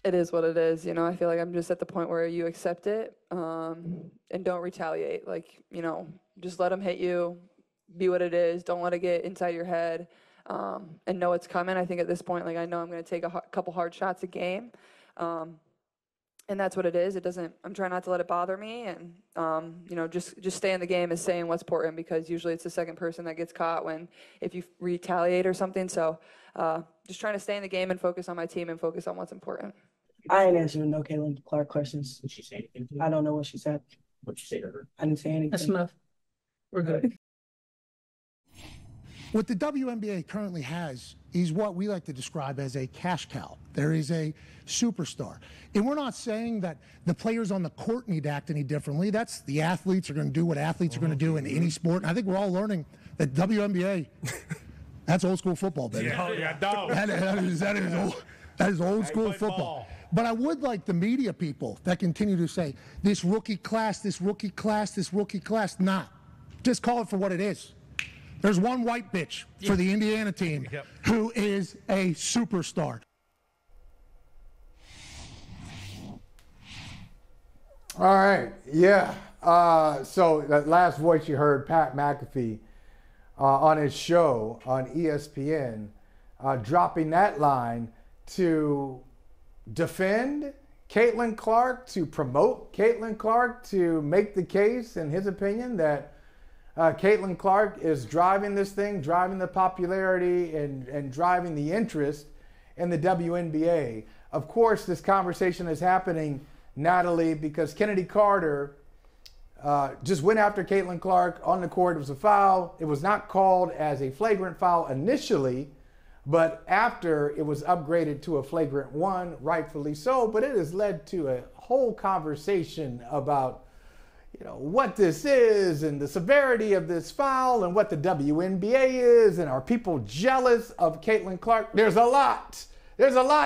it is what it is. You know, I feel like I'm just at the point where you accept it and don't retaliate. Like, you know, just let them hit you, be what it is. Don't let it get inside your head and know it's coming. I think at this point, like, I know I'm going to take a couple hard shots a game. And that's what it is. It doesn't, I'm trying not to let it bother me. And, you know, just stay in the game is saying what's important, because usually it's the second person that gets caught if you retaliate or something. So just trying to stay in the game and focus on my team and focus on what's important. I ain't answering no Caitlin Clark questions. Did she say anything to you? I don't know what she said. What'd you say to her? I didn't say anything. That's enough. We're good. What the WNBA currently has is what we like to describe as a cash cow. There is a superstar. And we're not saying that the players on the court need to act any differently. That's the athletes are going to do what athletes are going to do in any sport. And I think we're all learning that WNBA, that's old school football, baby. That is old school football. But I would like the media people that continue to say, this rookie class, this rookie class, this rookie class. Nah, just call it for what it is. There's one white bitch for the Indiana team who is a superstar. All right, yeah. So that last voice you heard, Pat McAfee, on his show on ESPN, dropping that line to defend Caitlin Clark, to promote Caitlin Clark, to make the case, in his opinion, that Caitlin Clark is driving this thing, driving the popularity and driving the interest in the WNBA. Of course, this conversation is happening, Natalie, because Kennedy Carter just went after Caitlin Clark on the court. It was a foul. It was not called as a flagrant foul initially, but after it was upgraded to a flagrant one, rightfully so. But it has led to a whole conversation about, you know, what this is and the severity of this foul and what the WNBA is, and are people jealous of Caitlin Clark? There's a lot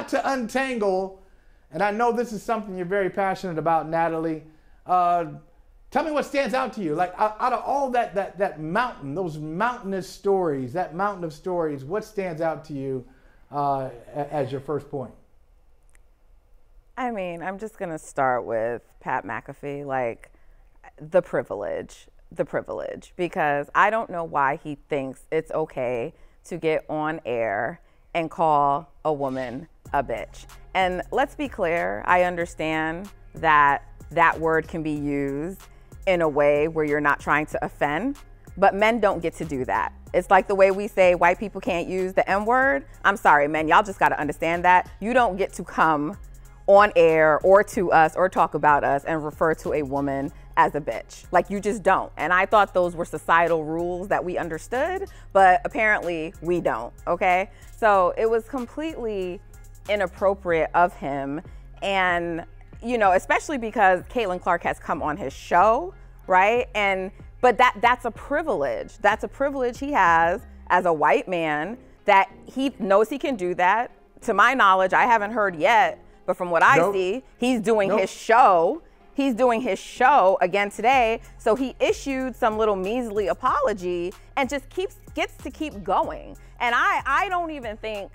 to untangle, and I know this is something you're very passionate about, Natalie. Tell me what stands out to you. Like, out of all that mountain, those mountainous stories, that mountain of stories, what stands out to you as your first point? I mean, I'm just going to start with Pat McAfee, like the privilege, because I don't know why he thinks it's okay to get on air and call a woman a bitch. And let's be clear, I understand that that word can be used in a way where you're not trying to offend, but men don't get to do that. It's like the way we say white people can't use the M word. I'm sorry, men, y'all just gotta understand that. You don't get to come on air or to us or talk about us and refer to a woman as a bitch. Like, you just don't. And I thought those were societal rules that we understood, but apparently we don't, okay? So it was completely inappropriate of him. And, you know, especially because Caitlin Clark has come on his show, right? But that's a privilege. That's a privilege he has as a white man, that he knows he can do that. To my knowledge, I haven't heard yet, but from what I see, he's doing his show. He's doing his show again today. So he issued some little measly apology and just gets to keep going. And I don't even think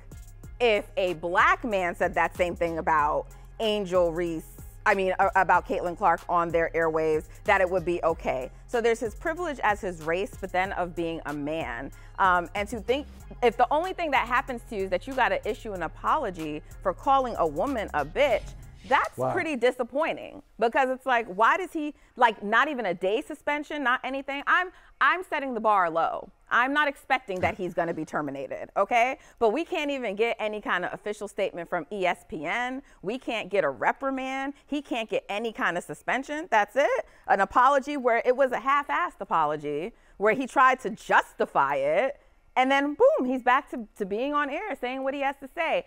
if a black man said that same thing about about Caitlin Clark on their airwaves, that it would be okay. So there's his privilege as his race, but then of being a man. And to think, if the only thing that happens to you is that you got to issue an apology for calling a woman a bitch, that's pretty disappointing, because it's like, why does he, like, not even a day suspension, not anything? I'm setting the bar low. I'm not expecting that he's going to be terminated, okay? But we can't even get any kind of official statement from ESPN. We can't get a reprimand. He can't get any kind of suspension. That's it. An apology where it was a half-assed apology, where he tried to justify it, and then boom, he's back to being on air saying what he has to say.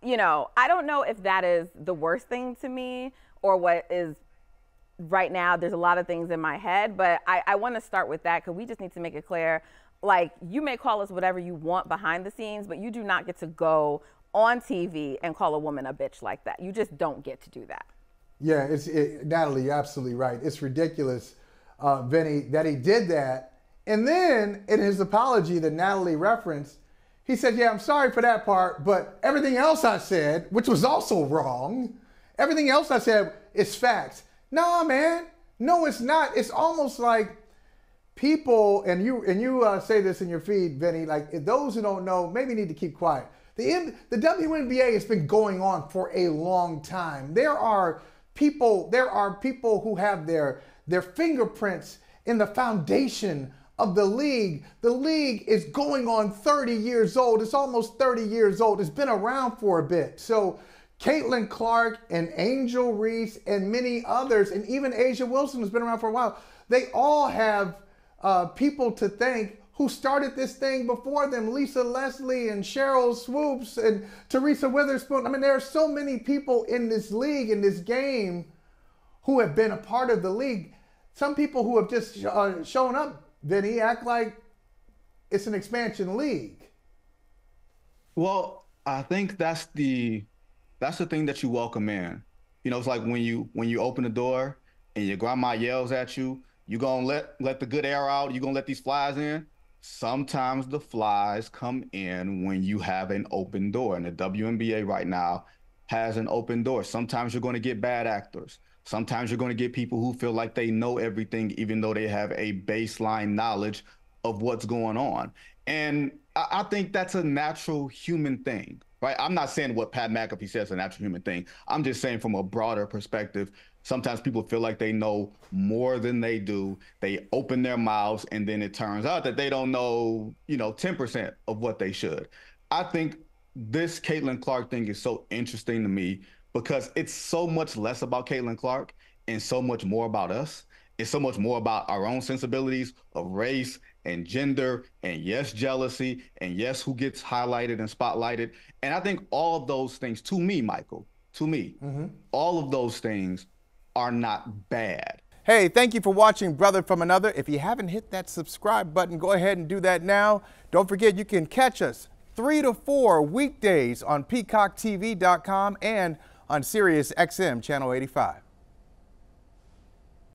You know, I don't know if that is the worst thing to me or what is right now. There's a lot of things in my head, but I want to start with that, because we just need to make it clear, like, you may call us whatever you want behind the scenes, but you do not get to go on TV and call a woman a bitch like that. You just don't get to do that. Yeah, Natalie, you're absolutely right. It's ridiculous, Vinny, that he did that. And then in his apology that Natalie referenced, He said, yeah, I'm sorry for that part, but everything else I said, which was also wrong, everything else I said is facts. Nah, man. No, it's not. It's almost like people, and you say this in your feed, Vinny, like those who don't know maybe need to keep quiet. The WNBA has been going on for a long time. There are people who have their fingerprints in the foundation of the league. The league is going on 30 years old. It's almost 30 years old. It's been around for a bit. So Caitlin Clark and Angel Reese and many others, and even Asia Wilson has been around for a while. They all have people to thank who started this thing before them. Lisa Leslie and Cheryl Swoops and Teresa Witherspoon. I mean, there are so many people in this league, in this game, who have been a part of the league. Some people who have just shown up, Vinny, act like it's an expansion league. Well, I think that's the thing that you welcome in. You know, it's like when you open the door and your grandma yells at you, you gonna let the good air out, you gonna let these flies in. Sometimes the flies come in when you have an open door, and the WNBA right now has an open door. Sometimes you're going to get bad actors. Sometimes you're going to get people who feel like they know everything, even though they have a baseline knowledge of what's going on. And I think that's a natural human thing, right? I'm not saying what Pat McAfee says is a natural human thing. I'm just saying from a broader perspective, sometimes people feel like they know more than they do. They open their mouths, and then it turns out that they don't know, 10% of what they should. I think this Caitlin Clark thing is so interesting to me because it's so much less about Caitlin Clark and so much more about us. It's so much more about our own sensibilities of race and gender and, yes, jealousy and, yes, who gets highlighted and spotlighted. And I think all of those things, to me, Michael, all of those things are not bad. Hey, thank you for watching Brother from Another. If you haven't hit that subscribe button, go ahead and do that now. Don't forget you can catch us 3 to 4 weekdays on PeacockTV.com and on Sirius XM Channel 85.